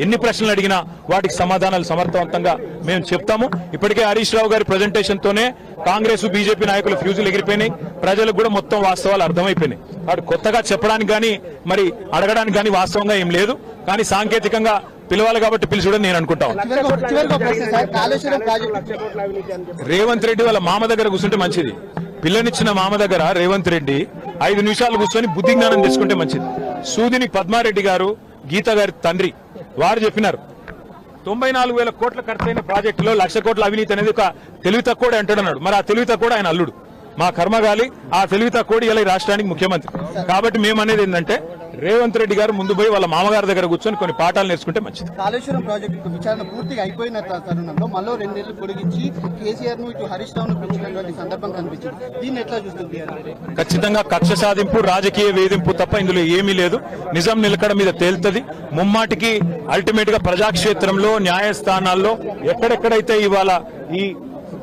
ఎన్ని ప్రశ్నలు అడిగినా వాటికి సమాధానాలు సమర్థవంతంగా మేము చెప్తాము. ఇప్పటికే హరీష్ రావు గారి ప్రెజెంటేషన్ తోనే కాంగ్రెస్ బీజేపీ నాయకుల ఫ్యూజులు ఎగిరిపోయినాయి. ప్రజలకు కూడా మొత్తం వాస్తవాలు అర్థమైపోయినాయి. వాడు కొత్తగా చెప్పడానికి కానీ మరి అడగడానికి కానీ వాస్తవంగా ఏం లేదు. కానీ సాంకేతికంగా పిలవాలి కాబట్టి పిలిచడం నేను అనుకుంటాను. రేవంత్ రెడ్డి వాళ్ళ మామ దగ్గర కూర్చుంటే మంచిది. పిల్లనిచ్చిన మామ దగ్గర రేవంత్ రెడ్డి 5 నిమిషాలు కూర్చొని బుద్ధి జ్ఞానం తెచ్చుకుంటే మంచిది. సూదిని పద్మారెడ్డి గారు, గీత గారి తండ్రి, వారు చెప్పినారు 94,000 కోట్ల ఖర్చైన ప్రాజెక్టులో 1,00,000 కోట్ల అవినీతి అనేది ఒక తెలివి తక్కువ అంటాడన్నాడు. మరి ఆ తెలివి తక్కువ ఆయన అల్లుడు. మా కర్మగాలి ఆ తెలివి తక్కువ ఇలా ఈ రాష్ట్రానికి ముఖ్యమంత్రి. కాబట్టి మేము అనేది ఏంటంటే రేవంత్ రెడ్డి గారు ముందు పోయి వాళ్ళ మామగారి దగ్గర కూర్చొని కొన్ని పాఠాలు నేర్చుకుంటే మంచిది. కాళేశ్వరం ప్రాజెక్టు విచారణ పూర్తిగా అయిపోయిన తరుణంలో మళ్ళీ 2 నెలలు పొడిగించి కేసీఆర్ ను ఇటు హరీష్ రావును పెంచినటువంటి సందర్భం కనిపించింది. దీన్ని ఎట్లా చూస్తుంది? ఖచ్చితంగా కక్ష సాధింపు, రాజకీయ వేధింపు తప్ప ఇందులో ఏమీ లేదు. నిజం నిలకడ మీద తేలుతుంది. ముమ్మాటికి అల్టిమేట్ గా ప్రజాక్షేత్రంలో న్యాయస్థానాల్లో ఎక్కడెక్కడైతే ఇవాళ ఈ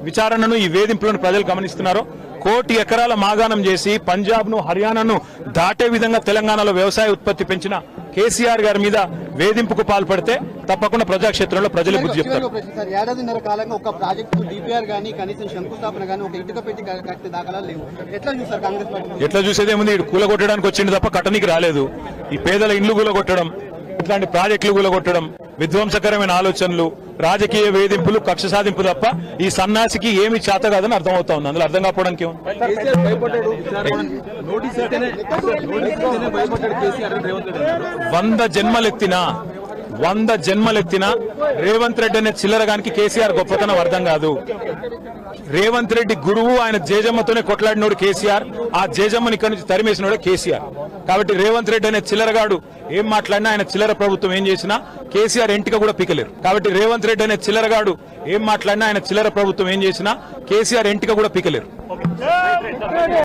విచారణను, ఈ వేధింపులను ప్రజలు గమనిస్తున్నారో, 1 కోటి ఎకరాల మాగాణం చేసి పంజాబ్ ను, హర్యానాను దాటే విధంగా తెలంగాణలో వ్యవసాయ ఉత్పత్తి పెంచిన కేసీఆర్ గారి మీద వేధింపుకు పాల్పడితే తప్పకుండా ప్రజాక్షేత్రంలో ప్రజలు బుద్ధి చెప్తారు. ఏడాదిన్నర కాలంగా ఒక ప్రాజెక్టు డిపిఆర్ గానీ, కనీసం శంకుస్థాపన గానీ, ఒక ఇటుక పెట్టి కట్టే దాఖలా లేవు. ఎట్లా చూస్తారు కాంగ్రెస్ పార్టీ? ఎట్లా చూసేదేముంది? కూలగొట్టడానికి వచ్చింది తప్ప కట్టనికి రాలేదు. ఈ పేదల ఇండ్లు కూలగొట్టడం, ఇట్లాంటి ప్రాజెక్టులు కూలగొట్టడం, విధ్వంసకరమైన ఆలోచనలు, రాజకీయ వేధింపులు, కక్ష సాధింపు తప్ప ఈ సన్నాసికి ఏమి చేత కాదని అర్థమవుతా ఉంది. అందులో అర్థం కాకపోవడానికి 100 జన్మలెత్తినా రేవంత్ రెడ్డి అనే చిల్లరగానికి కేసీఆర్ గొప్పతనం అర్థం కాదు. రేవంత్ రెడ్డి గురువు, ఆయన జేజమ్మతోనే కొట్లాడినోడు కేసీఆర్. ఆ జేజమ్మని ఇక్కడి నుంచి తరిమేసినోడే కేసీఆర్. కాబట్టి రేవంత్ రెడ్డి అనే చిల్లరగాడు ఏం మాట్లాడినా, ఆయన చిల్లర ప్రభుత్వం ఏం చేసినా కేసీఆర్ ఎంటిక కూడా పీకలేరు. కాబట్టి రేవంత్ రెడ్డి అనే చిల్లరగాడు ఏం మాట్లాడినా, ఆయన చిల్లర ప్రభుత్వం ఏం చేసినా కేసీఆర్ ఎంటిక కూడా పీకలేరు.